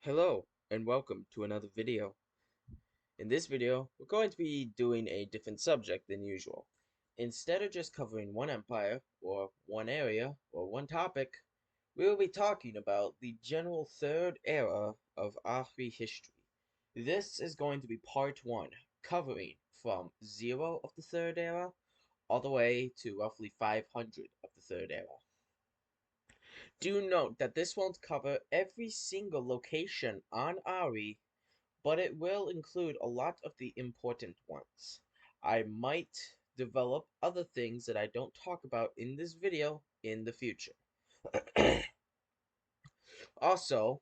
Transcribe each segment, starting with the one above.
Hello and welcome to another video. In this video, we're going to be doing a different subject than usual. Instead of just covering one empire, or one area, or one topic, we will be talking about the general third era of Ahri history. This is going to be part 1, covering from 0 of the third era all the way to roughly 500 of the third era. Do note that this won't cover every single location on Ari, but it will include a lot of the important ones. I might develop other things that I don't talk about in this video in the future. Also,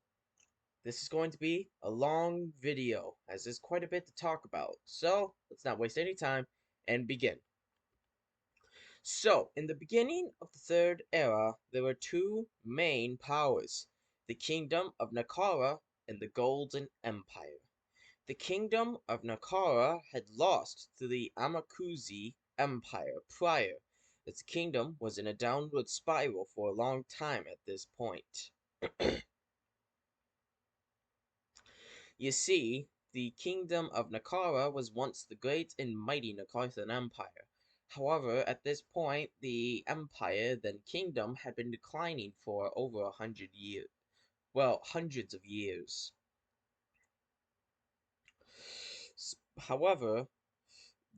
this is going to be a long video, as there's quite a bit to talk about. So, let's not waste any time and begin. So, in the beginning of the Third Era, there were two main powers, the Kingdom of Nakara and the Golden Empire. The Kingdom of Nakara had lost to the Amakuzi Empire prior, as the kingdom was in a downward spiral for a long time at this point. You see, the Kingdom of Nakara was once the great and mighty Nakarthan Empire. However, at this point, the empire, then kingdom, had been declining for over 100 years. Well, hundreds of years. However,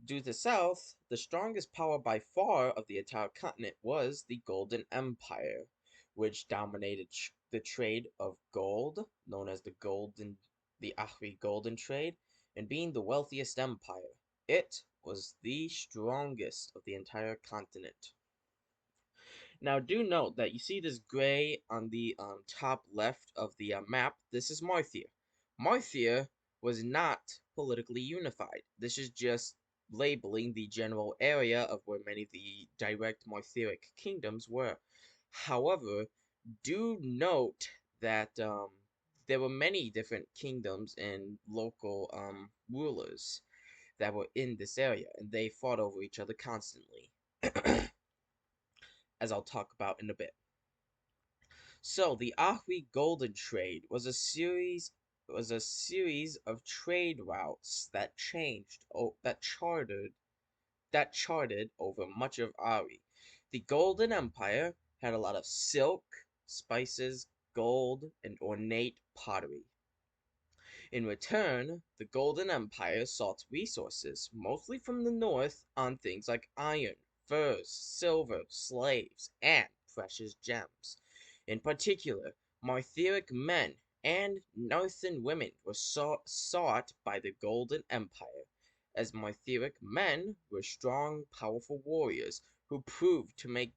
due to the south, the strongest power by far of the entire continent was the Golden Empire, which dominated the trade of gold, known as the Ahri Golden Trade, and being the wealthiest empire. It was the strongest of the entire continent. Now, do note that you see this gray on the top left of the map. This is Marthia. Marthia was not politically unified. This is just labeling the general area of where many of the direct Marthic kingdoms were. However, do note that there were many different kingdoms and local rulers that were in this area, and they fought over each other constantly, as I'll talk about in a bit. So the Ahri Golden Trade was a series of trade routes that charted over much of Ari. The Golden Empire had a lot of silk, spices, gold, and ornate pottery. In return, the Golden Empire sought resources, mostly from the north, on things like iron, furs, silver, slaves, and precious gems. In particular, Martheric men and Northern women were sought by the Golden Empire, as Martheric men were strong, powerful warriors who proved to make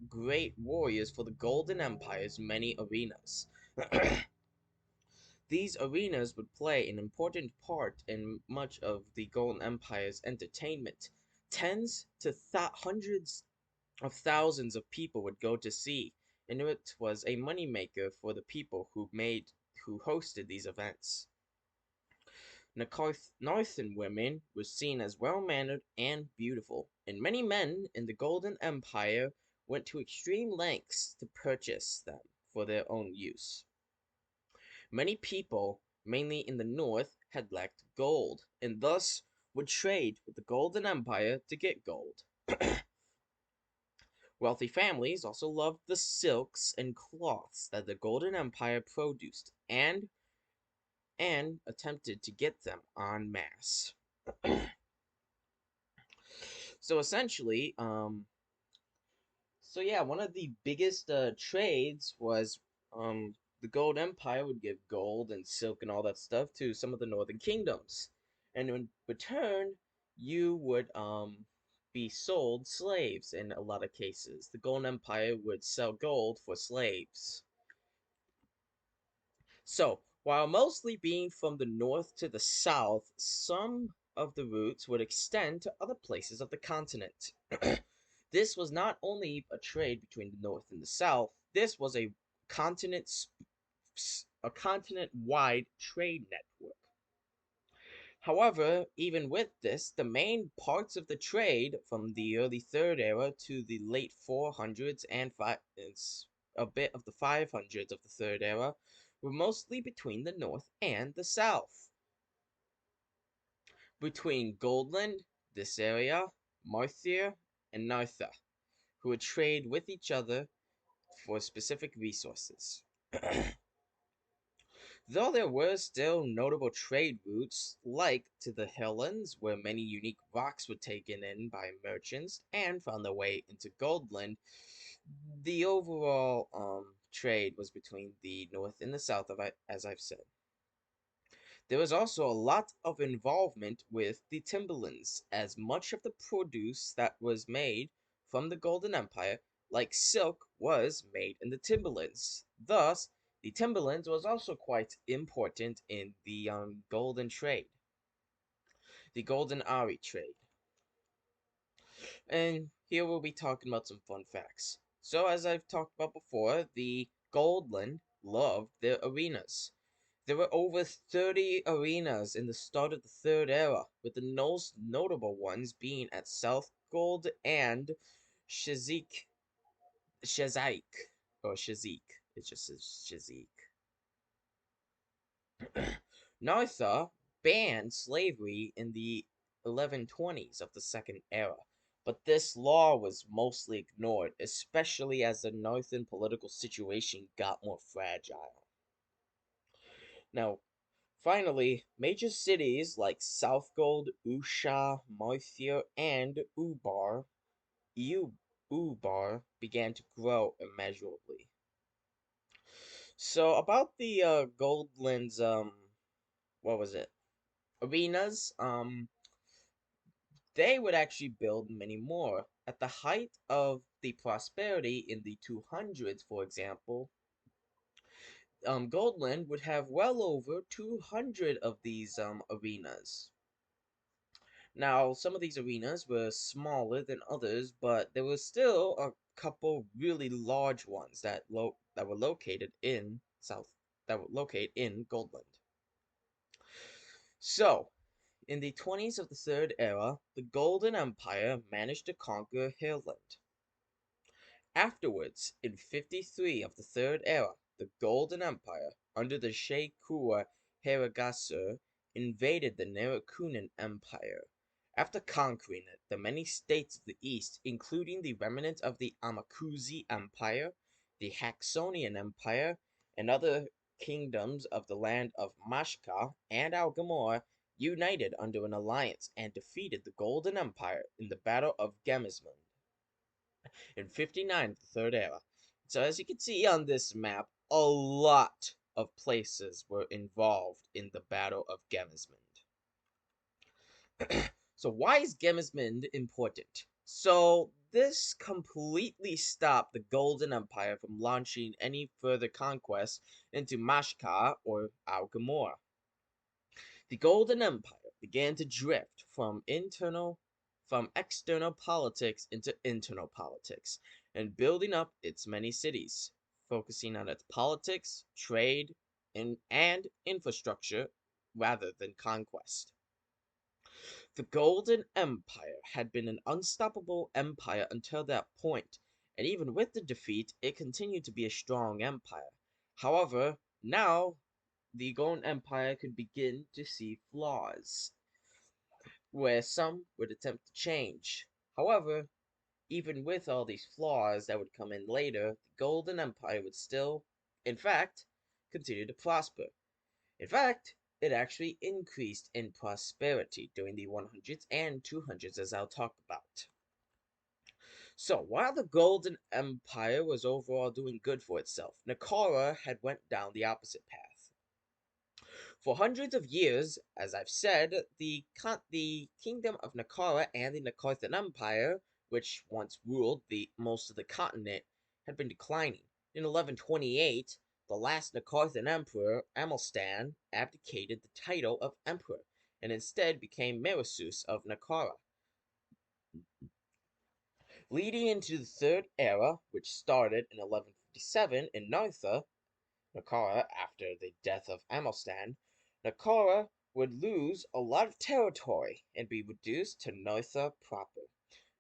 great warriors for the Golden Empire's many arenas. These arenas would play an important part in much of the Golden Empire's entertainment. Tens to hundreds of thousands of people would go to see, and it was a moneymaker for the people who hosted these events. Northern women were seen as well-mannered and beautiful, and many men in the Golden Empire went to extreme lengths to purchase them for their own use. Many people, mainly in the north, had lacked gold, and thus would trade with the Golden Empire to get gold. Wealthy families also loved the silks and cloths that the Golden Empire produced, and attempted to get them en masse. So essentially, one of the biggest trades was the Gold Empire would give gold and silk and all that stuff to some of the northern kingdoms, and in return, you would be sold slaves in a lot of cases. The Gold Empire would sell gold for slaves. So, while mostly being from the north to the south, some of the routes would extend to other places of the continent. This was not only a trade between the north and the south, this was continent a continent-wide trade network. However, even with this, the main parts of the trade from the early Third Era to the late 400s and a bit of the 500s of the Third Era were mostly between the north and the south. Between Goldland, this area, Marthir, and Nartha, who would trade with each other for specific resources. Though there were still notable trade routes, like to the Highlands, where many unique rocks were taken in by merchants and found their way into Goldland, the overall trade was between the north and the south, as I've said. There was also a lot of involvement with the timberlands, as much of the produce that was made from the Golden Empire, like silk, was made in the timberlands. Thus, the timberlands was also quite important in the golden trade, the Golden Ahri trade. And here we'll be talking about some fun facts. So, as I've talked about before, the Goldland loved their arenas. There were over 30 arenas in the start of the Third Era, with the most notable ones being at South Gold and Shazik, Shazik, or Shazik. It just says Shazik. Nartha banned slavery in the 1120s of the Second Era, but this law was mostly ignored, especially as the northern political situation got more fragile. Now, finally, major cities like Southgold, Usha, Marthir, and Ubar began to grow immeasurably. So about the Goldlands, what was it? Arenas, they would actually build many more. At the height of the prosperity in the 200s, for example, Goldland would have well over 200 of these arenas. Now, some of these arenas were smaller than others, but there were still a couple really large ones that were located in Goldland. So, in the 20s of the Third Era, the Golden Empire managed to conquer Hirland. Afterwards, in 53 of the Third Era, the Golden Empire, under the Sheikua Heragasur, invaded the Narakunan Empire. After conquering it, the many states of the east, including the remnant of the Amakuzi Empire, the Haxonian Empire, and other kingdoms of the land of Mashka and Algamor, united under an alliance and defeated the Golden Empire in the Battle of Gemismund in 59 of the Third Era. So as you can see on this map, a lot of places were involved in the Battle of Gemismund. So why is Gemismund important? So this completely stopped the Golden Empire from launching any further conquests into Mashkar or Al-Gamor. The Golden Empire began to drift from external politics into internal politics, and building up its many cities, focusing on its politics, trade, and infrastructure rather than conquest. The Golden Empire had been an unstoppable empire until that point, and even with the defeat, it continued to be a strong empire. However, now the Golden Empire could begin to see flaws, where some would attempt to change. However, even with all these flaws that would come in later, the Golden Empire would still, in fact, continue to prosper. In fact, it actually increased in prosperity during the 100s and 200s, as I'll talk about. So, while the Golden Empire was overall doing good for itself, Nakara had went down the opposite path. For hundreds of years, as I've said, the kingdom of Nakara and the Nakarthan Empire, which once ruled most of the continent, had been declining. In 1128, the last Nakarthan emperor, Amelstan, abdicated the title of emperor and instead became Meresus of Nakara. Leading into the Third Era, which started in 1157 in Nartha, Nakara, after the death of Amelstan, Nakara would lose a lot of territory and be reduced to Nartha proper.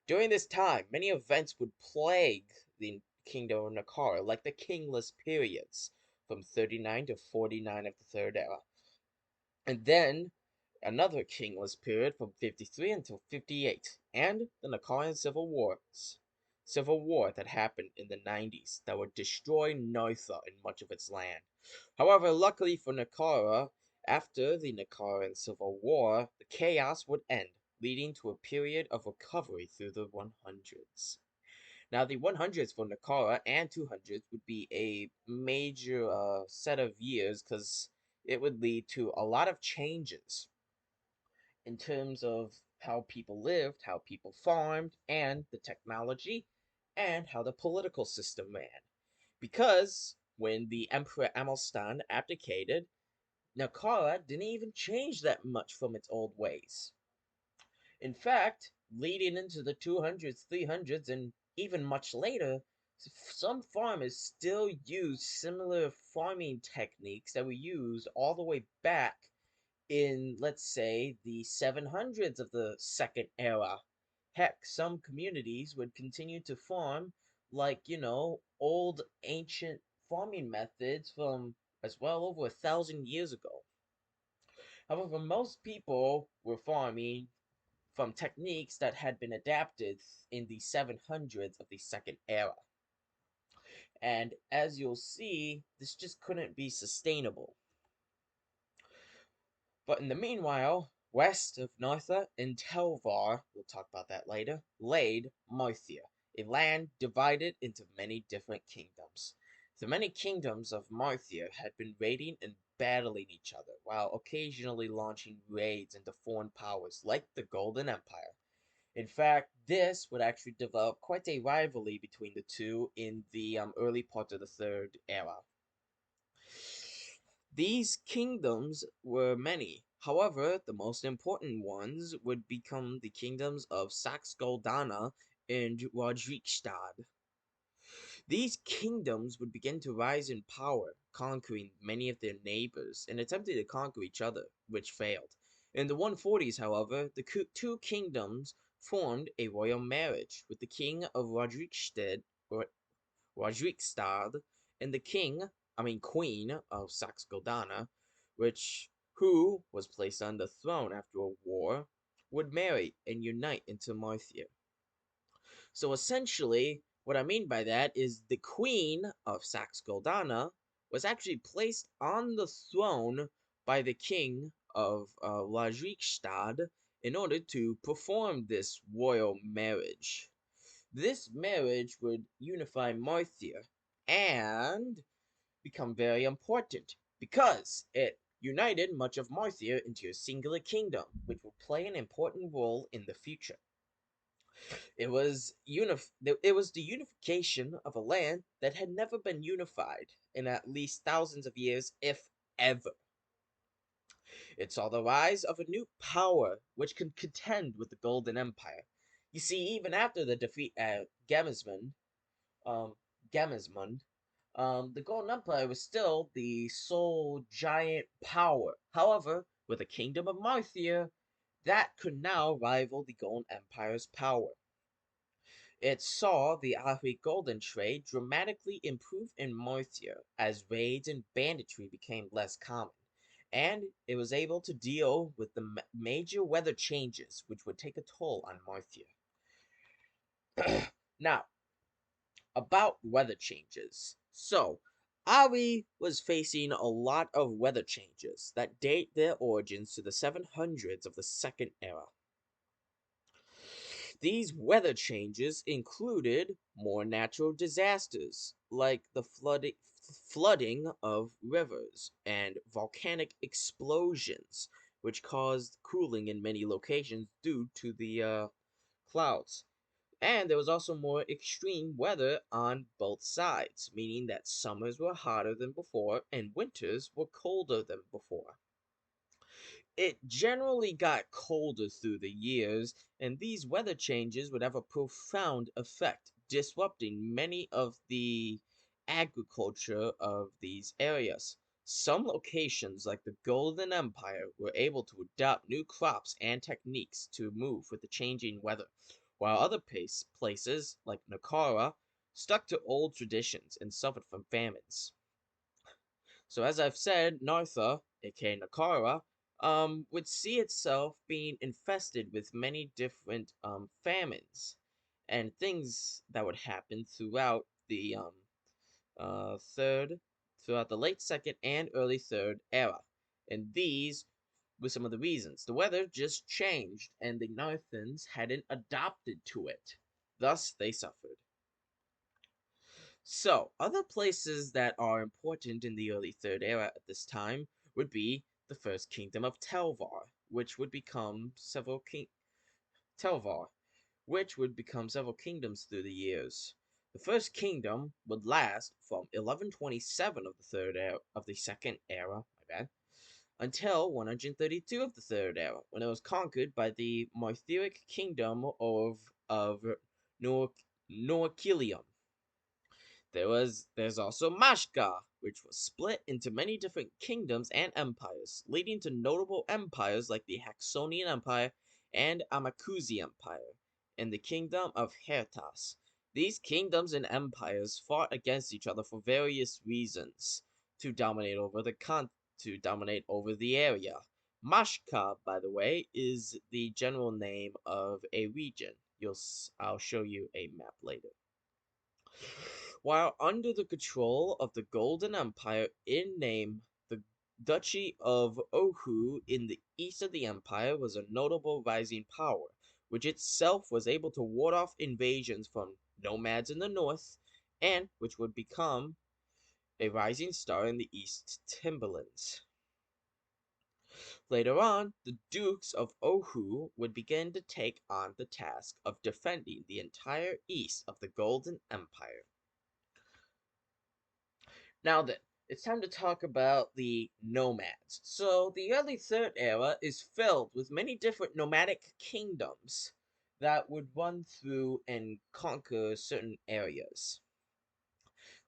During this time, many events would plague the kingdom of Nakara, like the kingless periods, from 39 to 49 of the Third Era. And then another kingless period from 53 until 58, and the Nakaran Civil War that happened in the 90s that would destroy Nartha and much of its land. However, luckily for Nakara, after the Nakaran Civil War, the chaos would end, leading to a period of recovery through the 100s. Now, the 100s for Nakara and 200s would be a major set of years because it would lead to a lot of changes in terms of how people lived, how people farmed, and the technology, and how the political system ran. Because when the Emperor Amelstan abdicated, Nakara didn't even change that much from its old ways. In fact, leading into the 200s, 300s, and even much later, some farmers still use similar farming techniques that were used all the way back in, let's say, the 700s of the Second Era. Heck, some communities would continue to farm like, old ancient farming methods from as well over 1,000 years ago. However, most people were farming from techniques that had been adapted in the 700s of the Second Era. And as you'll see, this just couldn't be sustainable. But in the meanwhile, west of Nartha in Telvar, we'll talk about that later, laid Marthia, a land divided into many different kingdoms. The many kingdoms of Marthia had been raiding and battling each other, while occasionally launching raids into foreign powers like the Golden Empire. In fact, this would actually develop quite a rivalry between the two in the early part of the Third Era. These kingdoms were many. However, the most important ones would become the kingdoms of Saxe-Goldana and Rodrikstad. These kingdoms would begin to rise in power, conquering many of their neighbors and attempting to conquer each other, which failed. In the 140s, however, the two kingdoms formed a royal marriage with the king of Rodrikstad and the queen of Saxe-Goldana, who was placed on the throne after a war, would marry and unite into Marthia. So essentially, what I mean by that is the queen of Saxe-Goldana was actually placed on the throne by the king of Rajikstad in order to perform this royal marriage. This marriage would unify Marthia and become very important because it united much of Marthia into a singular kingdom, which would play an important role in the future. It was the unification of a land that had never been unified in at least thousands of years, if ever. It saw the rise of a new power which could contend with the Golden Empire. You see, even after the defeat at um, Gemismund, the Golden Empire was still the sole giant power. However, with the Kingdom of Marthia, that could now rival the Golden Empire's power. It saw the Ahri golden trade dramatically improve in Marthia as raids and banditry became less common, and it was able to deal with the major weather changes which would take a toll on Marthia. Now, about weather changes. So, Ari was facing a lot of weather changes that date their origins to the 700s of the Second Era. These weather changes included more natural disasters, like the flooding of rivers and volcanic explosions, which caused cooling in many locations due to the clouds. And there was also more extreme weather on both sides, meaning that summers were hotter than before and winters were colder than before. It generally got colder through the years, and these weather changes would have a profound effect, disrupting many of the agriculture of these areas. Some locations, like the Golden Empire, were able to adopt new crops and techniques to move with the changing weather, while other places, like Nakara, stuck to old traditions and suffered from famines. So as I've said, Nartha, aka Nakara, would see itself being infested with many different famines and things that would happen third, throughout the late second and early third era. And these were some of the reasons. The weather just changed, and the Narthans hadn't adapted to it. Thus, they suffered. So, other places that are important in the early Third Era at this time would be the first kingdom of Telvar, which would become several kingdoms through the years. The first kingdom would last from 1127 of the second era, my bad, until 132 of the third era, when it was conquered by the Martheric kingdom of Noachilium. There's also Mashka, which was split into many different kingdoms and empires, leading to notable empires like the Haxonian Empire and Amakuzi Empire, and the Kingdom of Hertas. These kingdoms and empires fought against each other for various reasons to dominate over the area. Mashka, by the way, is the general name of a region. I'll show you a map later. While under the control of the Golden Empire in name, the Duchy of Ohu in the east of the empire was a notable rising power, which itself was able to ward off invasions from nomads in the north, and which would become a rising star in the East Timberlands. Later on, the Dukes of Ohu would begin to take on the task of defending the entire east of the Golden Empire. Now then, it's time to talk about the nomads. So, the early Third Era is filled with many different nomadic kingdoms that would run through and conquer certain areas.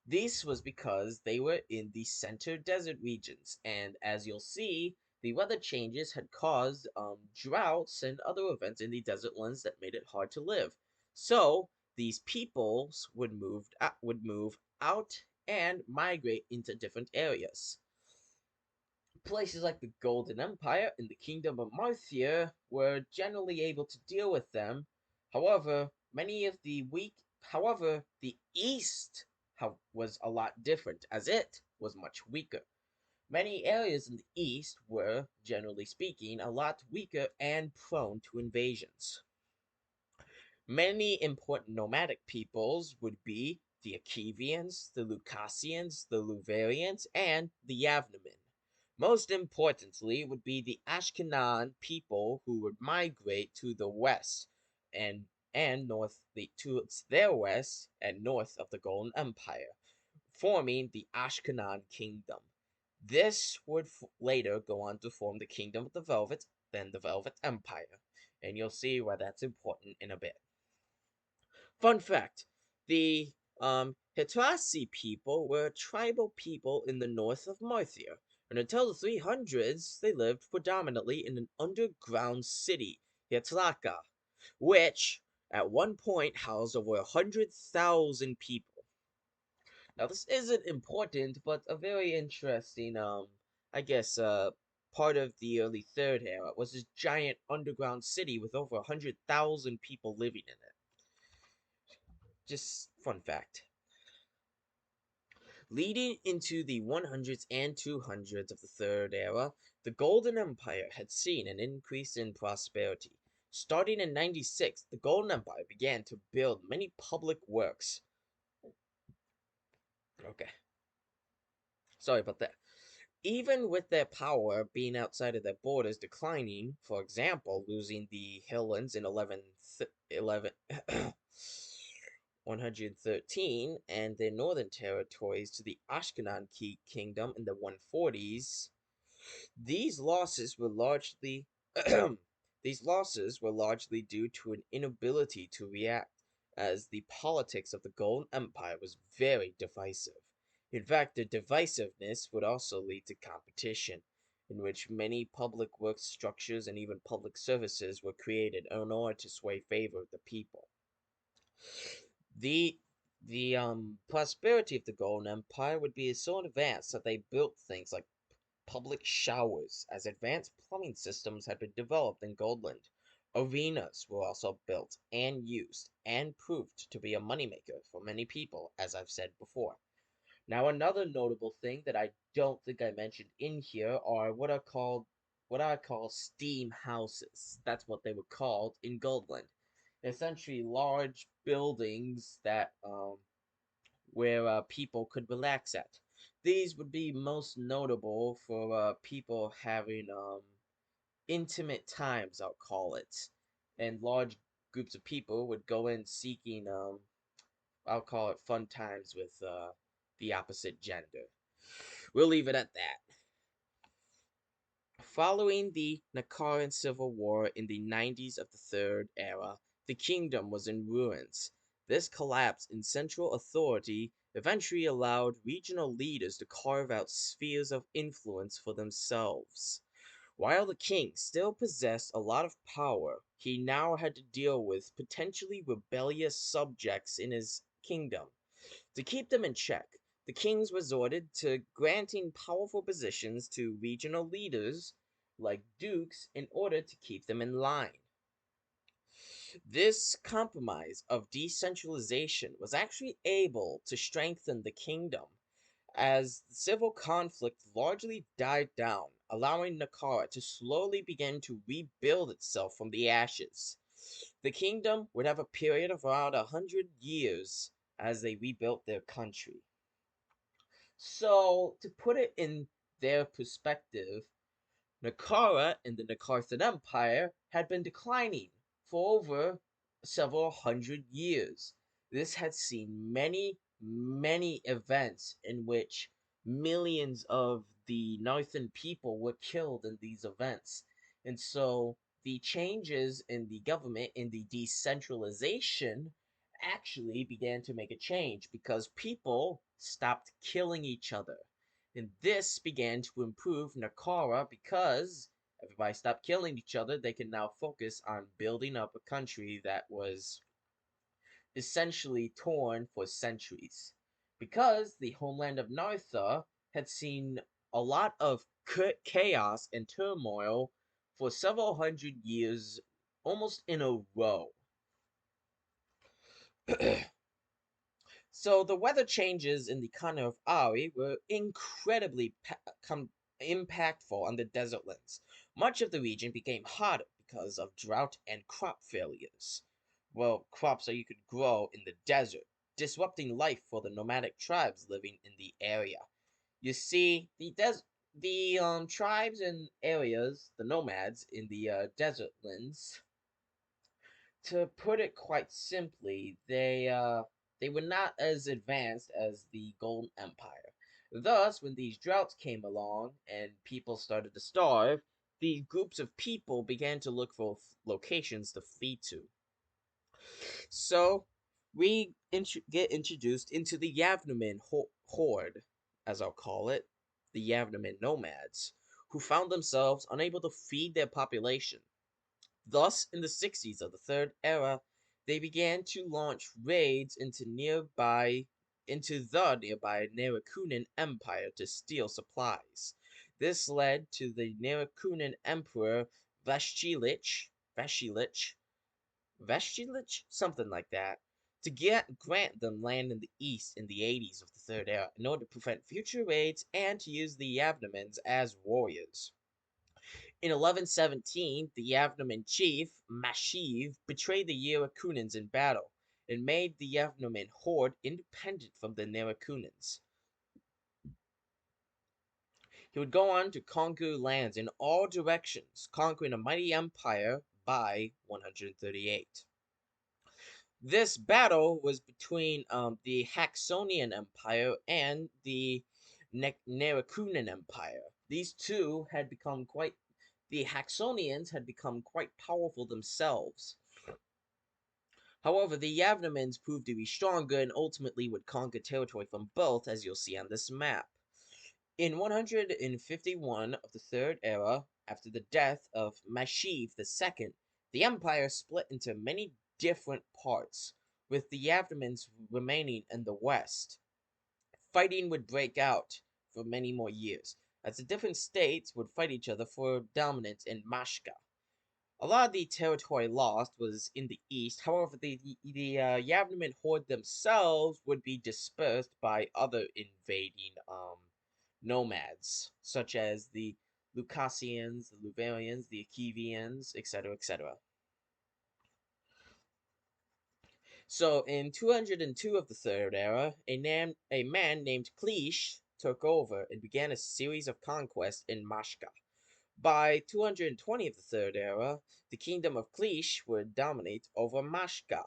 This was because they were in the center desert regions, and as you'll see, the weather changes had caused droughts and other events in the desert lands that made it hard to live. So these peoples would move out and migrate into different areas. Places like the Golden Empire and the Kingdom of Marthia were generally able to deal with them. However, the East was a lot different, as it was much weaker. Many areas in the East were, generally speaking, a lot weaker and prone to invasions. Many important nomadic peoples would be the Achaevians, the Lucasians, the Luvarians, and the Yavnamen. Most importantly would be the Ashkenazi people who would migrate to the west and north to their west and north of the Golden Empire, forming the Ashkenazi kingdom. This would later go on to form the Kingdom of the Velvet, then the Velvet Empire, and you'll see why that's important in a bit. Fun fact, the Hitrasi people were a tribal people in the north of Marthia, and until the 300s they lived predominantly in an underground city, Hitraka, which at one point housed over 100,000 people. Now this isn't important, but a very interesting, I guess, part of the early Third Era was this giant underground city with over 100,000 people living in it. Just fun fact. Leading into the 100s and 200s of the Third Era, the Golden Empire had seen an increase in prosperity. Starting in 96, the Golden Empire began to build many public works. Okay, sorry about that. Even with their power being outside of their borders declining, for example, losing the Highlands in 113 and their northern territories to the Ashkenazi kingdom in the 140s, these losses were largely these losses were largely due to an inability to react, as the politics of the Golden Empire was very divisive. In fact, the divisiveness would also lead to competition, in which many public works structures and even public services were created in order to sway favor of the people. The The prosperity of the Golden Empire would be so advanced that they built things like public showers, as advanced plumbing systems had been developed in Goldland. Arenas were also built and used and proved to be a moneymaker for many people, as I've said before. Now, another notable thing that I don't think I mentioned in here are what I call steam houses. That's what they were called in Goldland. Essentially, large buildings that where people could relax at. These would be most notable for people having intimate times, I'll call it, and large groups of people would go in seeking I'll call it fun times with the opposite gender. We'll leave it at that. Following the Nakaran Civil War in the 90s of the Third Era, the kingdom was in ruins. This collapse in central authority eventually allowed regional leaders to carve out spheres of influence for themselves. While the king still possessed a lot of power, he now had to deal with potentially rebellious subjects in his kingdom. To keep them in check, the kings resorted to granting powerful positions to regional leaders like dukes in order to keep them in line. This compromise of decentralization was actually able to strengthen the kingdom as the civil conflict largely died down, allowing Nakara to slowly begin to rebuild itself from the ashes. The kingdom would have a period of around 100 years as they rebuilt their country. So, to put it in their perspective, Nakara and the Nakarthan Empire had been declining for over several hundred years. This had seen many, many events in which millions of the Northern people were killed in these events. And so the changes in the government, in the decentralization, actually began to make a change because people stopped killing each other. And this began to improve Nakara because everybody stopped killing each other. They could now focus on building up a country that was essentially torn for centuries. Because the homeland of Nartha had seen a lot of chaos and turmoil for several hundred years, almost in a row. So the weather changes in the continent of Ari were incredibly impactful on the desert lands. Much of the region became hotter because of drought and crop failures. Well, crops that you could grow in the desert, disrupting life for the nomadic tribes living in the area. You see, the tribes and areas, the nomads in the desert lands, to put it quite simply, they were not as advanced as the Golden Empire. Thus, when these droughts came along and people started to starve, these groups of people began to look for locations to flee to. So, we get introduced into the Yavnamin horde, as I'll call it, the Yavnamin nomads, who found themselves unable to feed their population. Thus, in the 60s of the Third Era, they began to launch raids into the nearby Narakunin Empire to steal supplies. This led to the Narakunin Emperor Vashilich, something like that, to grant them land in the east in the 80s of the Third Era in order to prevent future raids and to use the Yavnamans as warriors. In 1117, the Yavnaman chief, Mashiv, betrayed the Yerakunins in battle and made the Yavnaman horde independent from the Nerakunins. He would go on to conquer lands in all directions, conquering a mighty empire by 138. This battle was between the Haxonian Empire and the Nerakunin Empire. These two had become quite the Haxonians had become quite powerful themselves. However, the Yavnamans proved to be stronger and ultimately would conquer territory from both, as you'll see on this map. In 151 of the Third Era, after the death of Mashiv II, the empire split into many different parts. with the Yavimans remaining in the west. Fighting would break out for many more years, as the different states would fight each other for dominance in Mashka. A lot of the territory lost was in the east. However, the Yavnaman horde themselves would be dispersed by other invading nomads, such as the Lucasians, the Luvarians, the Achaevians, etc., etc. So, in 202 of the Third Era, a man named Cleesh took over and began a series of conquests in Mashka. By 220 of the Third Era, the kingdom of Cleesh would dominate over Mashka,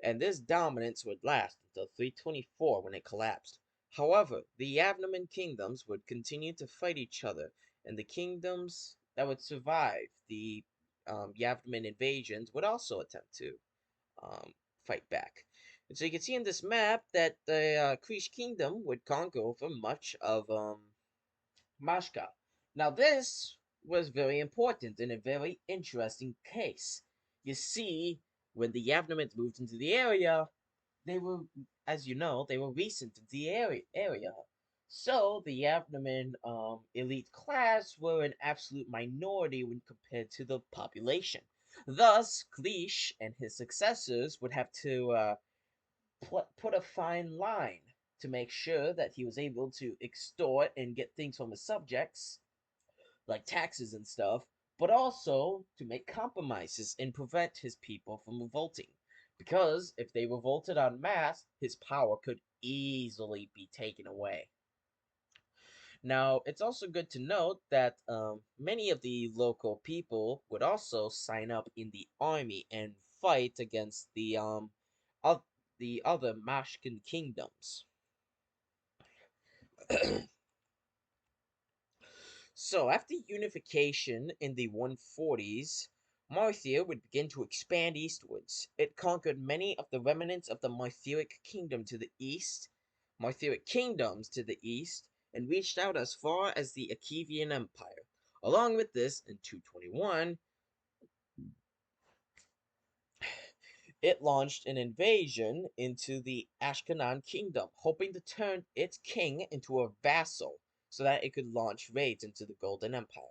and this dominance would last until 324 when it collapsed. However, the Yavnaman kingdoms would continue to fight each other, and the kingdoms that would survive the Yavnaman invasions would also attempt to um, fight back. And so you can see in this map that the Krish kingdom would conquer over much of Mashka. Now this was very important and a very interesting case. You see, when the Yavnamids moved into the area, they were, as you know, they were recent in the area. So the Yavnaman elite class were an absolute minority when compared to the population. Thus, Kleish and his successors would have to put a fine line to make sure that he was able to extort and get things from his subjects, like taxes and stuff, but also to make compromises and prevent his people from revolting. Because if they revolted en masse, his power could easily be taken away. Now, it's also good to note that many of the local people would also sign up in the army and fight against the other Mashkin kingdoms. So, after unification in the 140s, Marthia would begin to expand eastwards. It conquered many of the remnants of the Marthic kingdom to the east, Marthic kingdoms to the east, and reached out as far as the Achaevian Empire. Along with this, in 221, it launched an invasion into the Ashkenaz kingdom, hoping to turn its king into a vassal so that it could launch raids into the Golden Empire.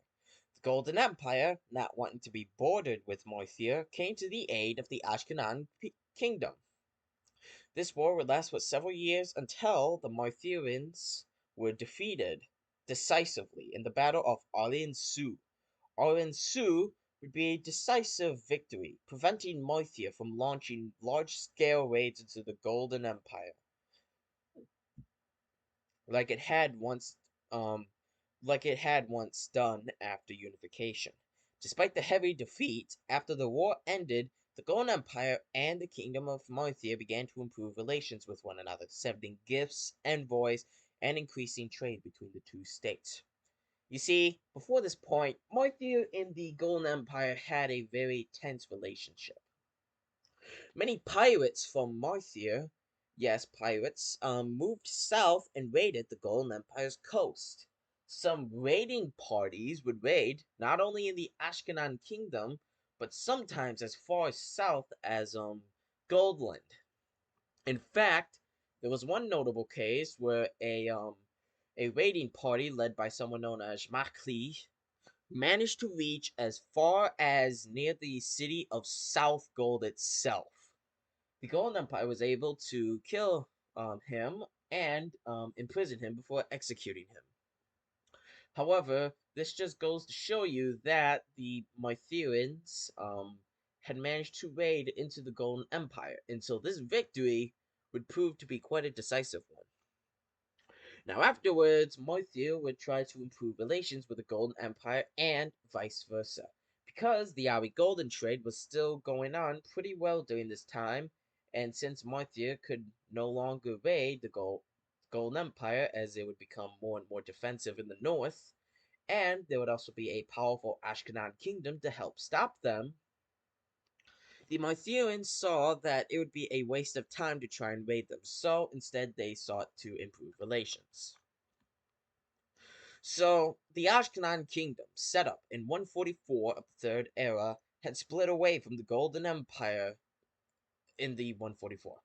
The Golden Empire, not wanting to be bordered with Moithir, came to the aid of the Ashkenaz kingdom. This war would last for several years until the Moithirians were defeated decisively in the Battle of Arlen Su. Arlen Su would be a decisive victory, preventing Moithir from launching large-scale raids into the Golden Empire like it had once um done after unification. Despite the heavy defeat, after the war ended, the Golden Empire and the Kingdom of Moithia began to improve relations with one another, sending gifts, envoys, and increasing trade between the two states. You see, before this point, Moithia and the Golden Empire had a very tense relationship. Many pirates from Marthia, yes, pirates, moved south and raided the Golden Empire's coast. Some raiding parties would raid not only in the Ashkenaz kingdom, but sometimes as far south as Goldland. In fact, there was one notable case where a raiding party led by someone known as Makli managed to reach as far as near the city of South Gold itself. The Golden Empire was able to kill him and imprison him before executing him. However, this just goes to show you that the Mytherians had managed to raid into the Golden Empire, and so this victory would prove to be quite a decisive one. Now, afterwards, Moithir would try to improve relations with the Golden Empire and vice versa. Because the Ari Golden trade was still going on pretty well during this time, and since Moithir could no longer raid the Golden Empire as it would become more and more defensive in the north, and there would also be a powerful Ashkenaz kingdom to help stop them, the Moithirians saw that it would be a waste of time to try and raid them, so instead they sought to improve relations. So, the Ashkenaz kingdom, set up in 144 of the Third Era, had split away from the Golden Empire in the 144.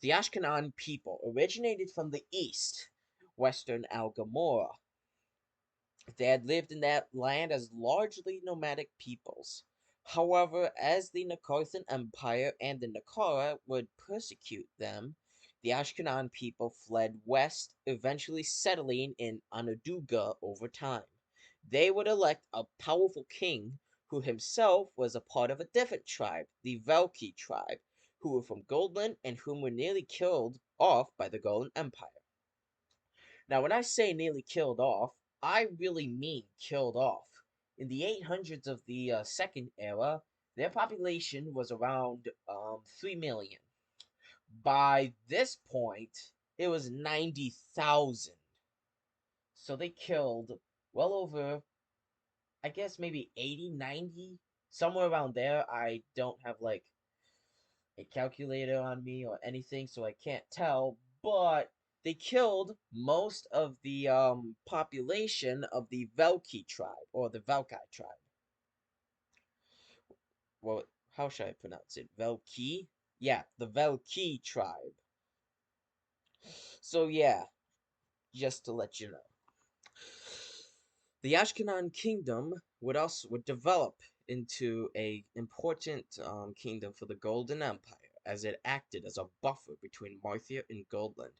The Ashkenazi people originated from the east, western Algamora. They had lived in that land as largely nomadic peoples. However, as the Nakarthan Empire and the Nakara would persecute them, the Ashkenazi people fled west, eventually settling in Anaduga over time. They would elect a powerful king who himself was a part of a different tribe, the Velki tribe, who were from Goldland and whom were nearly killed off by the Golden Empire. Now, when I say nearly killed off, I really mean killed off. In the 800s of the Second Era, their population was around 3 million. By this point, it was 90,000. So they killed well over, I guess maybe 80, 90, somewhere around there. I don't have like a calculator on me or anything, so I can't tell. But they killed most of the population of the Velki tribe or the Velkai tribe. Well, how should I pronounce it? Velki? Yeah, the Velki tribe. So yeah, just to let you know. The Ashkenaz kingdom would develop into a important kingdom for the Golden Empire, as it acted as a buffer between Marthia and Goldland.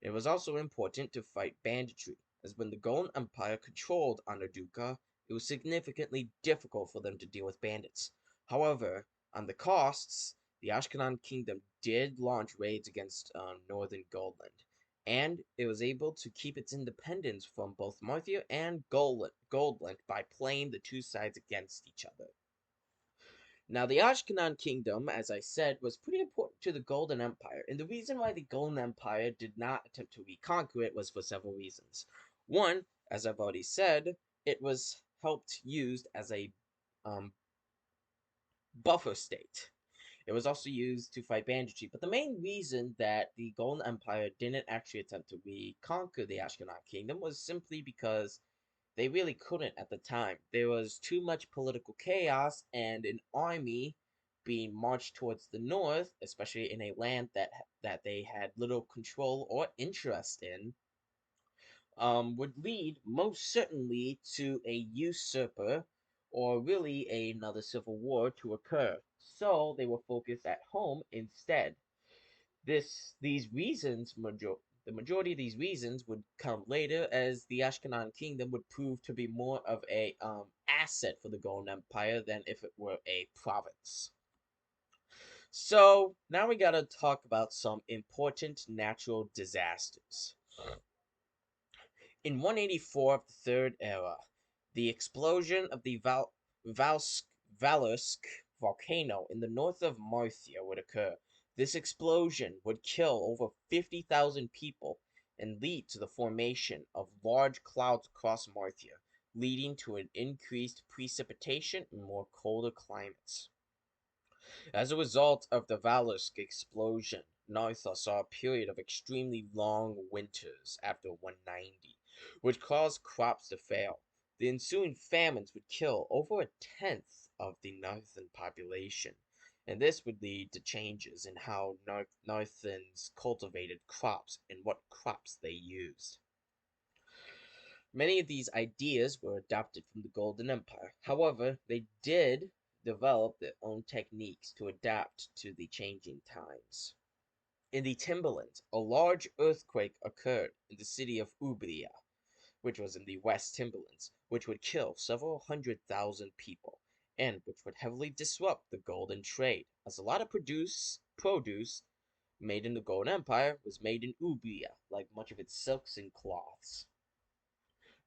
It was also important to fight banditry, as when the Golden Empire controlled Anaduka, it was significantly difficult for them to deal with bandits. However, on the costs, the Ashkenaz kingdom did launch raids against northern Goldland, and it was able to keep its independence from both Marthia and Goldland by playing the two sides against each other. Now, the Ashkenaz kingdom, as I said, was pretty important to the Golden Empire, and the reason why the Golden Empire did not attempt to reconquer it was for several reasons. One, as I've already said, it was helped used as a um, buffer state. It was also used to fight banditry, but the main reason that the Golden Empire didn't actually attempt to reconquer the Ashkenaz kingdom was simply because they really couldn't at the time. There was too much political chaos and an army being marched towards the north, especially in a land that they had little control or interest in, would lead most certainly to a usurper or really another civil war to occur. So they were focused at home instead. These reasons, the majority of these reasons would come later, as the Ashkenaz kingdom would prove to be more of a asset for the Golden Empire than if it were a province. So now we gotta talk about some important natural disasters. In 184 of the Third Era, the explosion of the Valusk volcano in the north of Marthia would occur. This explosion would kill over 50,000 people and lead to the formation of large clouds across Marthia, leading to an increased precipitation and more colder climates. As a result of the Valusk explosion, Nartha saw a period of extremely long winters after 190, which caused crops to fail. The ensuing famines would kill over a tenth of the Narthan population, and this would lead to changes in how Narthans cultivated crops and what crops they used. Many of these ideas were adopted from the Golden Empire. However, they did develop their own techniques to adapt to the changing times. In the Timberlands, a large earthquake occurred in the city of Ubria, which was in the West Timberlands, which would kill several 100,000 people, and which would heavily disrupt the golden trade, as a lot of produce made in the Golden Empire was made in Ubria, like much of its silks and cloths.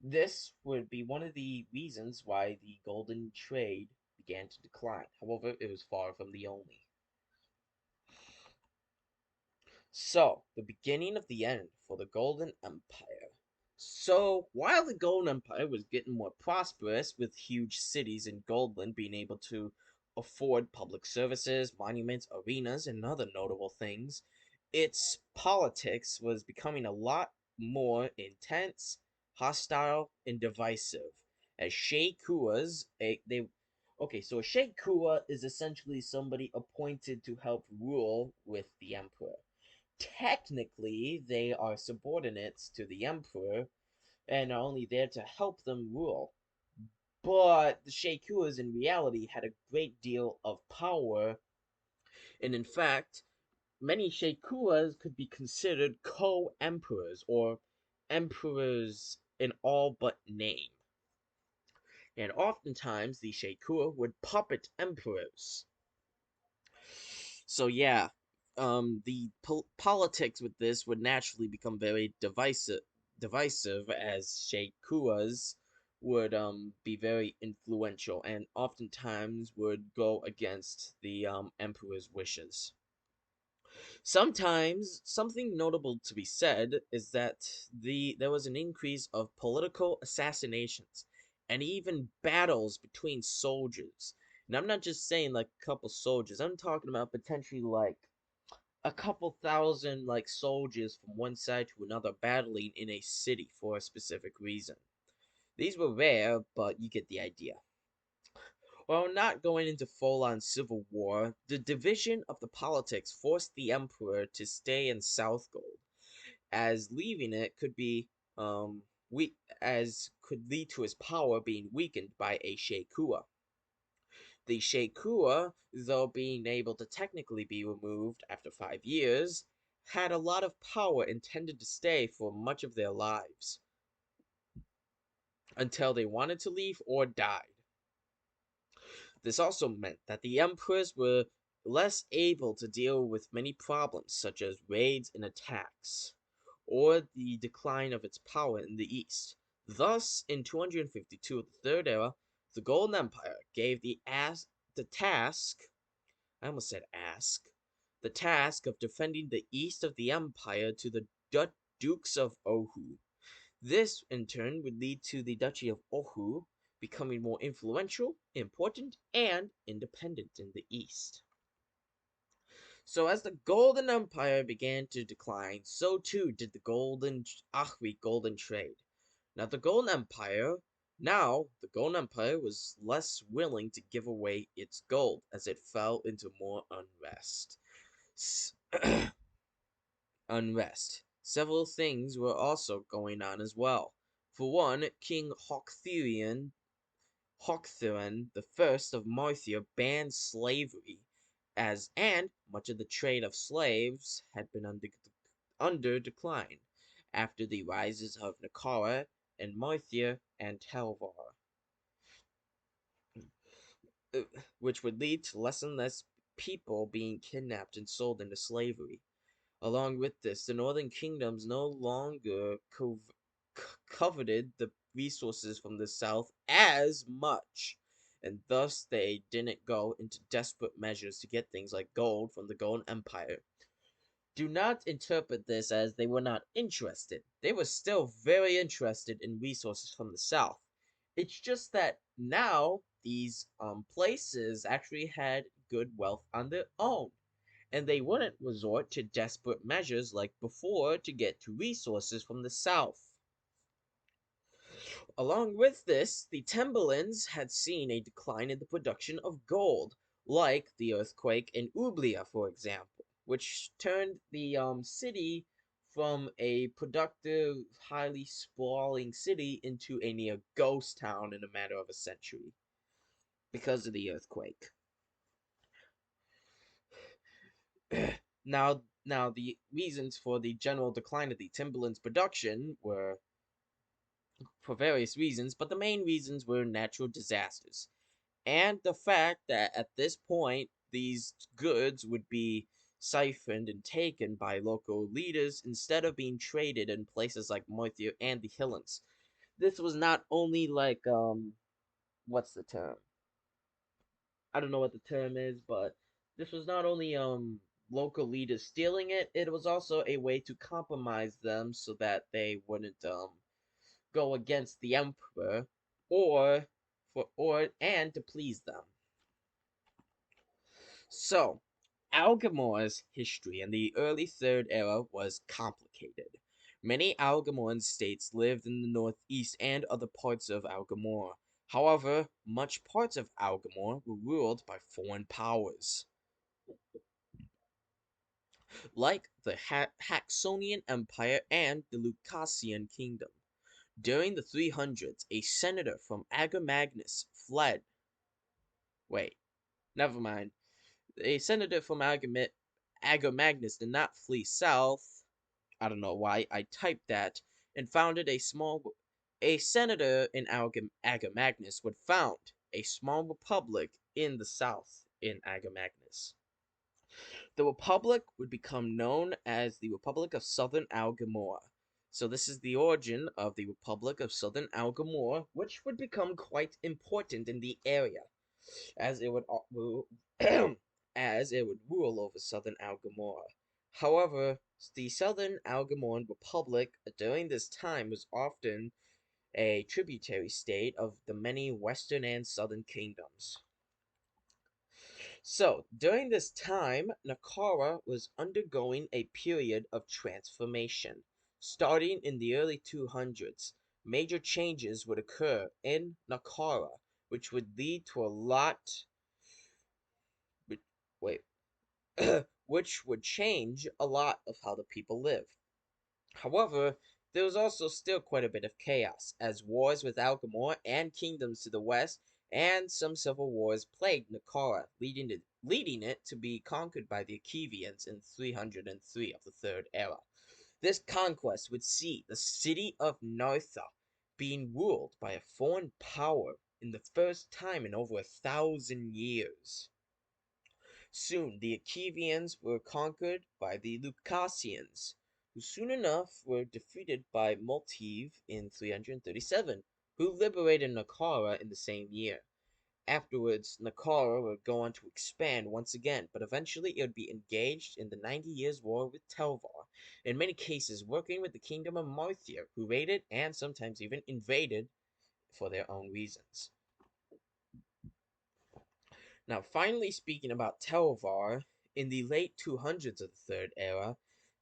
This would be one of the reasons why the golden trade began to decline. However, it was far from the only. So, the beginning of the end for the Golden Empire. So, while the Golden Empire was getting more prosperous, with huge cities in Goldland being able to afford public services, monuments, arenas, and other notable things, its politics was becoming a lot more intense, hostile, and divisive. As Shea Kuas, they Okay, so a sheikua is essentially somebody appointed to help rule with the emperor. Technically, they are subordinates to the emperor and are only there to help them rule. But the sheikuas in reality had a great deal of power, and in fact, many sheikuas could be considered co-emperors or emperors in all but name. And oftentimes the sheikua would puppet emperors. So yeah, the politics with this would naturally become very divisive as sheikuas would be very influential and oftentimes would go against the emperor's wishes. Sometimes something notable to be said is that there was an increase of political assassinations and even battles between soldiers. And I'm not just saying like a couple soldiers. I'm talking about potentially like a couple thousand like soldiers from one side to another battling in a city for a specific reason. These were rare, but you get the idea. While not going into full-on civil war, the division of the politics forced the emperor to stay in South Gold, as leaving it could be weak as could lead to his power being weakened by a sheikua. The sheikua, though being able to technically be removed after 5 years, had a lot of power intended to stay for much of their lives until they wanted to leave or died. This also meant that the emperors were less able to deal with many problems such as raids and attacks, or the decline of its power in the east. Thus, in 252 of the Third Era, the Golden Empire gave the task, I almost said ask, the task of defending the east of the empire to the Dukes of Ohu. This, in turn, would lead to the Duchy of Ohu becoming more influential, important, and independent in the east. So as the Golden Empire began to decline, so too did the golden trade. Now the Golden Empire was less willing to give away its gold as it fell into more unrest. Several things were also going on as well. For one, King Hocthuren the First of Marthia banned slavery, and much of the trade of slaves had been under decline after the rises of Nakara and Marthia and Telvar, uh, which would lead to less and less people being kidnapped and sold into slavery. Along with this, the northern kingdoms no longer coveted the resources from the south as much, and thus they didn't go into desperate measures to get things like gold from the Golden Empire. Do not interpret this as they were not interested. They were still very interested in resources from the south. It's just that now these places actually had good wealth on their own, and they wouldn't resort to desperate measures like before to get to resources from the south. Along with this, the Timberlands had seen a decline in the production of gold, like the earthquake in Ublia, for example, which turned the city from a productive, highly sprawling city into a near ghost town in a matter of a century because of the earthquake. Now, the reasons for the general decline of the Timberlands production were for various reasons, but the main reasons were natural disasters and the fact that at this point these goods would be siphoned and taken by local leaders instead of being traded in places like Moithia and the Hillings. This was not only like what's the term? I don't know what the term is, but this was not only local leaders stealing it, it was also a way to compromise them so that they wouldn't go against the emperor or and to please them. So, Algamora's history in the early Third Era was complicated. Many Algamoran states lived in the northeast and other parts of Algamora, However, much parts of Algamore were ruled by foreign powers, like the Haxonian Empire and the Lucasian Kingdom. During the 300s, a senator from Agamagnus fled. Wait, never mind. A senator from Agamagnus did not flee south. I don't know why I typed that, and founded a small. A senator in Agamagnus would found a small republic in the south in Agamagnus. The republic would become known as the Republic of Southern Algamore. So this is the origin of the Republic of Southern Algamore, which would become quite important in the area, as it would as it would rule over Southern Algamore. However, the Southern Algamoran Republic during this time was often a tributary state of the many western and southern kingdoms. So, during this time, Nakara was undergoing a period of transformation. Starting in the early 200s, major changes would occur in Nakara, which would lead to a lot. Wait, which would change a lot of how the people live. However, there was also still quite a bit of chaos, as wars with Algamore and kingdoms to the west and some civil wars plagued Nakara, leading it to be conquered by the Achaevians in 303 of the Third Era. This conquest would see the city of Nartha being ruled by a foreign power in the first time in over 1,000 years. Soon the Achaevians were conquered by the Lucasians, who soon enough were defeated by Multive in 337, who liberated Nakara in the same year. Afterwards, Nakara would go on to expand once again, but eventually it would be engaged in the 90 Years' War with Telvar, in many cases working with the Kingdom of Marthia, who raided and sometimes even invaded for their own reasons. Now, finally speaking about Telvar, in the late 200s of the Third Era,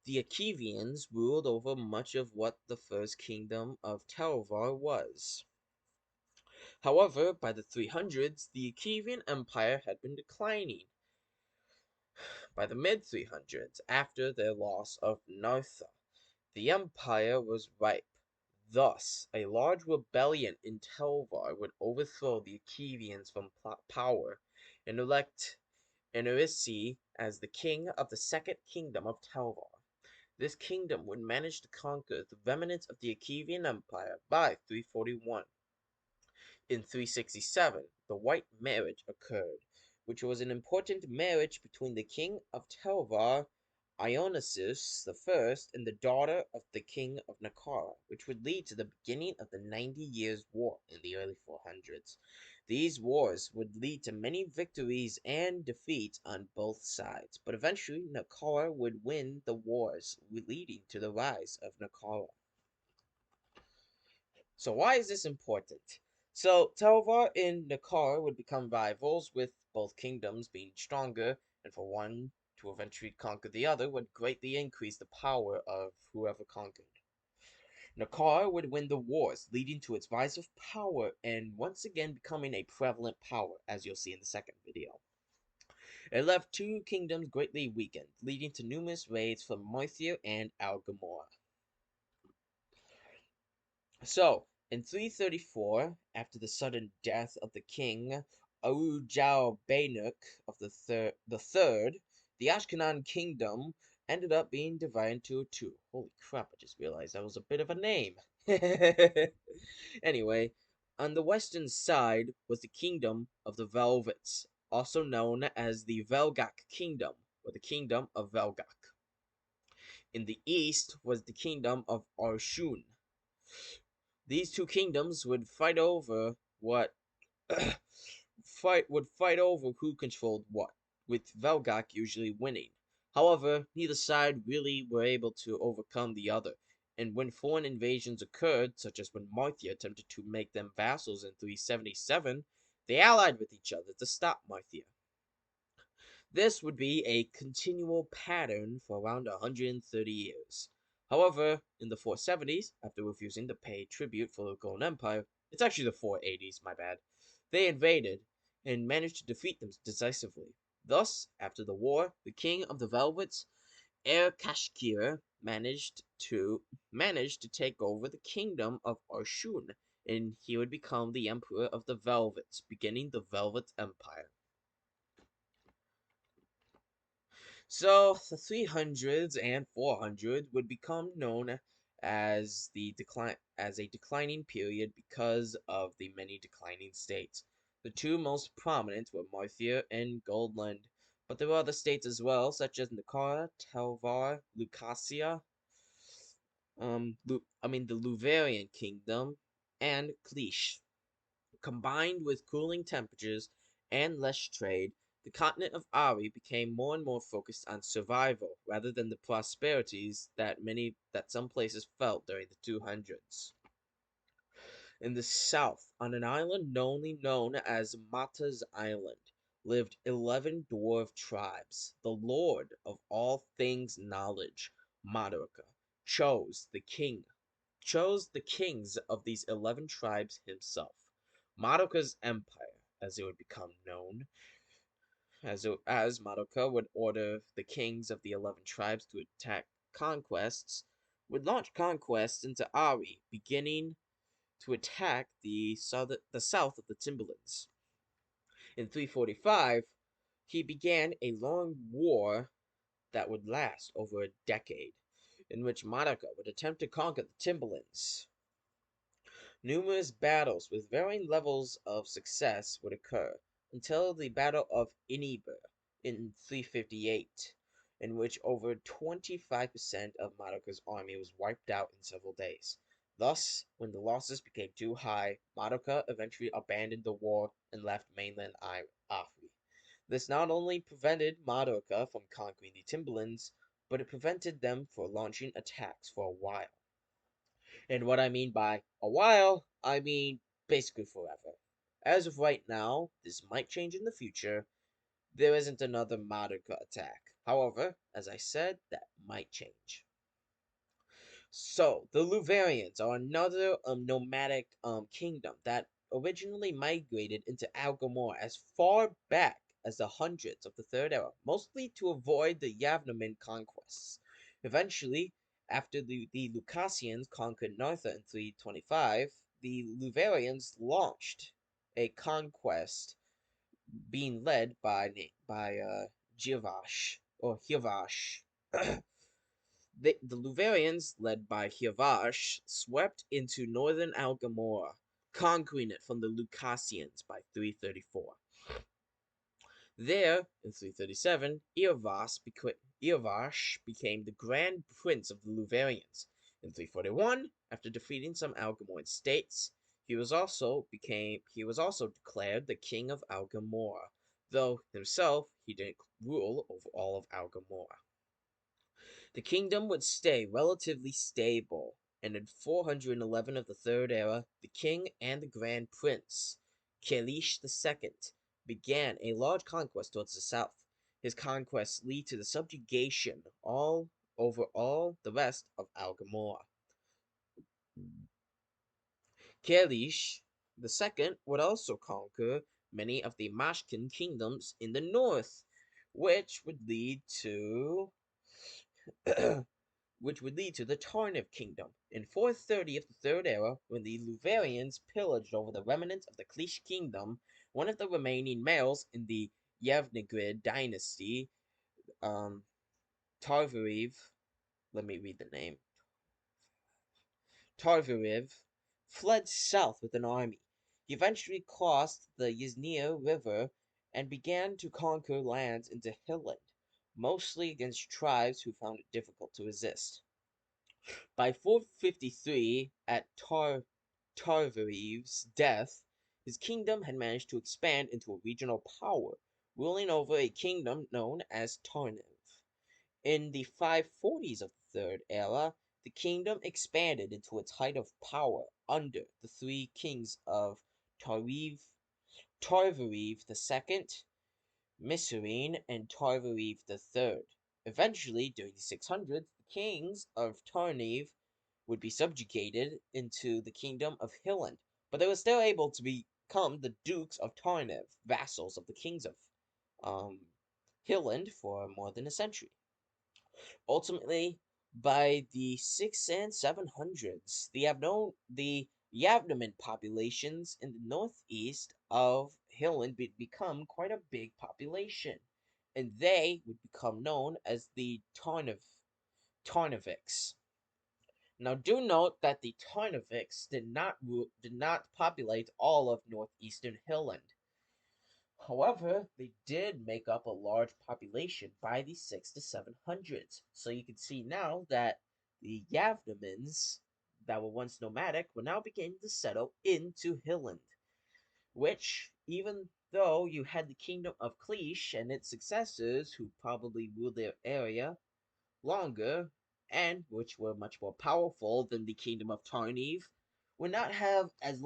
the Achaevians ruled over much of what the first kingdom of Telvar was. However, by the 300s, the Achaevian Empire had been declining. By the mid-300s, after their loss of Nartha, the empire was ripe. Thus, a large rebellion in Telvar would overthrow the Achaevians from power and elect Enerisi as the king of the second kingdom of Telvar. This kingdom would manage to conquer the remnants of the Achaevian Empire by 341. In 367, the White Marriage occurred, which was an important marriage between the king of Telvar, Ionisus I, and the daughter of the king of Nakara, which would lead to the beginning of the 90 Years' War in the early 400s. These wars would lead to many victories and defeats on both sides, but eventually Nakara would win the wars, leading to the rise of Nakara. So why is this important? So Telvar and Nakar would become rivals, with both kingdoms being stronger, and for one to eventually conquer the other would greatly increase the power of whoever conquered. Nakar would win the wars, leading to its rise of power and once again becoming a prevalent power, as you'll see in the second video. It left two kingdoms greatly weakened, leading to numerous raids from Moithir and Algamora. So, in 334, after the sudden death of the king Urujao-Bainuk of the third, the Ashkenaz kingdom ended up being divided into two. Holy crap, I just realized that was a bit of a name. Anyway, on the western side was the kingdom of the Velvets, also known as the Velgak kingdom, or the kingdom of Velgak. In the east was the kingdom of Arshun. These two kingdoms would fight over what fight over who controlled what, with Velgak usually winning. However, neither side really were able to overcome the other, and when foreign invasions occurred, such as when Marthia attempted to make them vassals in 377, they allied with each other to stop Marthia. This would be a continual pattern for around 130 years. However, in the 470s, after refusing to pay tribute for the Golden Empire, It's actually the 480s, my bad. They invaded and managed to defeat them decisively. Thus, after the war, the king of the Velvets, Er managed to take over the kingdom of Arshun, and he would become the emperor of the Velvets, beginning the Velvet Empire. So the 300s and 400s would become known as a declining period because of the many declining states. The two most prominent were Marthia and Goldland, but there were other states as well, such as Nicara, Telvar, Lucasia, the Luvarian Kingdom, and Cliche. Combined with cooling temperatures and less trade, the continent of Ari became more and more focused on survival rather than the prosperities that some places felt during the 200s. In the south, on an island only known as Mata's Island, lived 11 dwarf tribes. The lord of all things knowledge, Madarka, chose the king chose the kings of these 11 tribes himself. Madoka's empire, as it would become known, as Madoka would order the kings of the 11 tribes to attack conquests, would launch conquests into Ari, beginning to attack the south of the Timberlands. In 345, he began a long war that would last over a decade, in which Madoka would attempt to conquer the Timberlands. Numerous battles with varying levels of success would occur until the Battle of Iniber in 358, in which over 25% of Madoka's army was wiped out in several days. Thus, when the losses became too high, Madoka eventually abandoned the war and left mainland Ahri. This not only prevented Madoka from conquering the Timberlands, but it prevented them from launching attacks for a while. And what I mean by a while, I mean basically forever. As of right now, this might change in the future. There isn't another Madoka attack. However, as I said, that might change. So, the Luvarians are another nomadic kingdom that originally migrated into Algamore as far back as the hundreds of the Third Era, mostly to avoid the Yavnamin conquests. Eventually, after the Lucasians conquered Nartha in 325, the Luvarians launched a conquest being led by Giavash or Hiavash. The Luvarians, led by Hiavash, swept into northern Algamora, conquering it from the Lucasians by 334. There, in 337, Irvash became the Grand Prince of the Luvarians. In 341, after defeating some Algamoran states, he was also declared the King of Algamora, though himself he didn't rule over all of Algamora. The kingdom would stay relatively stable, and in 411 of the Third Era, the king and the Grand Prince, Kalish II, began a large conquest towards the south. His conquests lead to the subjugation all over all the rest of Algamora. Kalish II would also conquer many of the Mashkin kingdoms in the north, which would lead to the Tarniv kingdom. In 430 of the Third Era, when the Luvarians pillaged over the remnants of the Klish kingdom, one of the remaining males in the Yevnigrid dynasty, Tarvariv, let me read the name, Tarvariv, fled south with an army. He eventually crossed the Yiznia River and began to conquer lands into Hilland, mostly against tribes who found it difficult to resist. By 453, at Tarvariv's death, his kingdom had managed to expand into a regional power, ruling over a kingdom known as Tarniv. In the 540s of the Third Era, the kingdom expanded into its height of power under the three kings of Tarvariv II, Misrine, and Tarvariv III. Eventually, during the 600s, the kings of Tarniv would be subjugated into the kingdom of Hilland, but they were still able to become the Dukes of Tarnev, vassals of the kings of um, Hilland for more than a century. Ultimately, by the 6 and 700s, the Yavnaman populations in the northeast of Hilland would become quite a big population, and they would become known as the Tarnaviks. Now, do note that the Tarnaviks did not populate all of northeastern Hilland. However, they did make up a large population by the 6 to 700s. So you can see now that the Yavnamans that were once nomadic were now beginning to settle into Hilland, which, even though you had the kingdom of Cleach and its successors who probably ruled their area longer and which were much more powerful than the kingdom of Tarniv, would not have as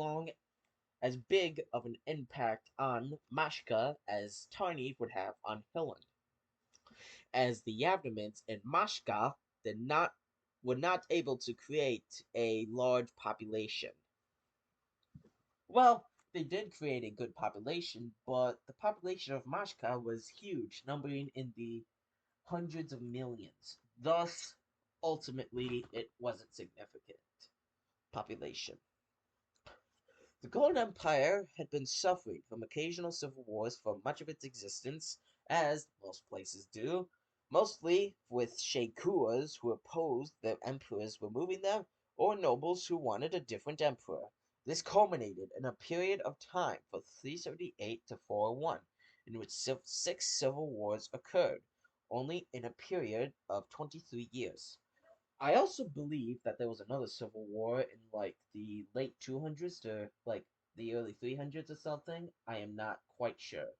big of an impact on Mashka as Tarniv would have on Hilland, as the Yavnamids in Mashka did not were not able to create a large population. Well, they did create a good population, but the population of Mashka was huge, numbering in the hundreds of millions. Thus, ultimately, it wasn't significant population. The Golden Empire had been suffering from occasional civil wars for much of its existence, as most places do, mostly with sheikuas who opposed their emperors removing them, or nobles who wanted a different emperor. This culminated in a period of time from 378 to 401, in which six civil wars occurred, only in a period of 23 years. I also believe that there was another civil war in like the late 200s to like the early 300s or something. I am not quite sure.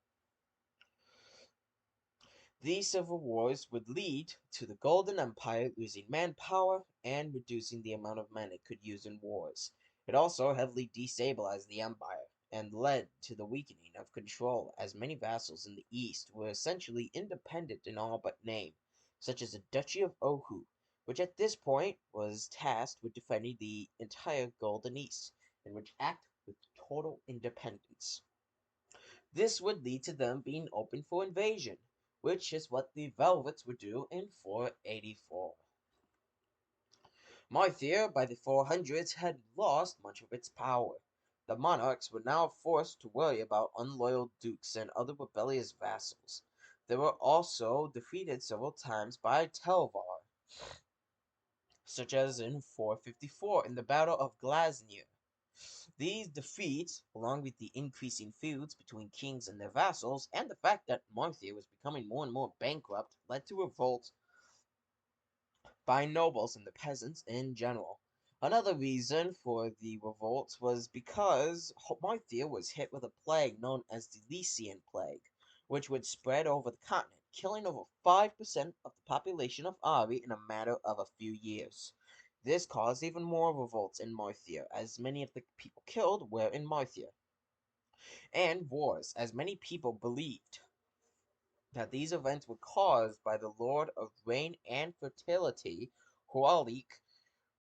These civil wars would lead to the Golden Empire losing manpower and reducing the amount of men it could use in wars. It also heavily destabilized the empire and led to the weakening of control, as many vassals in the east were essentially independent in all but name, such as the Duchy of Ohu, which at this point was tasked with defending the entire Golden East, and which acted with total independence. This would lead to them being open for invasion, which is what the Velvets would do in 484. Marthir, by the 400s, had lost much of its power. The monarchs were now forced to worry about unloyal dukes and other rebellious vassals. They were also defeated several times by Telvar, such as in 454 in the Battle of Glaznir. These defeats, along with the increasing feuds between kings and their vassals, and the fact that Marthia was becoming more and more bankrupt, led to revolts by nobles and the peasants in general. Another reason for the revolts was because Marthia was hit with a plague known as the Lycian Plague, which would spread over the continent, killing over 5% of the population of Ari in a matter of a few years. This caused even more revolts in Marthia, as many of the people killed were in Marthia, and wars, as many people believed that these events were caused by the Lord of Rain and Fertility, Hualik,